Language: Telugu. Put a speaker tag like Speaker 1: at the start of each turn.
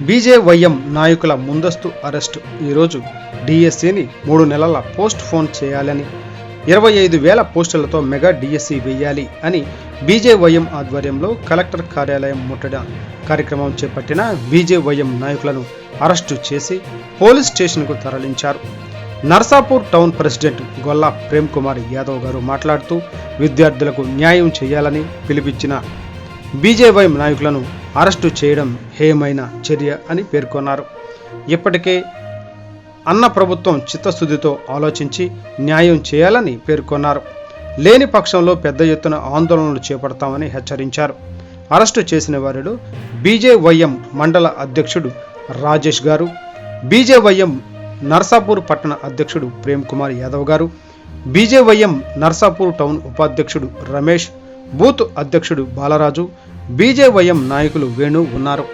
Speaker 1: బీజేవైఎం నాయకుల ముందస్తు అరెస్టు. ఈరోజు డిఎస్సిని 3 నెలల పోస్ట్ పోన్ చేయాలని, 25,000 పోస్టులతో మెగా డిఎస్సి వేయాలి అని బీజేవైఎం ఆధ్వర్యంలో కలెక్టర్ కార్యాలయం ముట్టడి కార్యక్రమం చేపట్టిన బీజేవైఎం నాయకులను అరెస్టు చేసి పోలీస్ స్టేషన్కు తరలించారు. నర్సాపూర్ టౌన్ ప్రెసిడెంట్ గొల్లా ప్రేమ్ కుమార్ యాదవ్ గారు మాట్లాడుతూ విద్యార్థులకు న్యాయం చేయాలని పిలుపిచ్చిన బీజేవైఎం నాయకులను అరెస్టు చేయడం హేయమైన చర్య అని పేర్కొన్నారు. ఇప్పటికే అన్న ప్రభుత్వం చిత్తశుద్ధితో ఆలోచించి న్యాయం చేయాలని పేర్కొన్నారు. లేని పక్షంలో పెద్ద ఎత్తున ఆందోళనలు చేపడతామని హెచ్చరించారు. అరెస్టు చేసిన వారిలో బీజేవైఎం మండల అధ్యక్షుడు రాజేష్ గారు, బీజేవైఎం నర్సాపూర్ పట్టణ అధ్యక్షుడు ప్రేమ్ కుమార్ యాదవ్ గారు, బీజేవైఎం నర్సాపూర్ టౌన్ ఉపాధ్యక్షుడు రమేష్, బూత్ అధ్యక్షుడు బాలరాజు, బీజేవైఎం నాయకులు వేణు ఉన్నారు.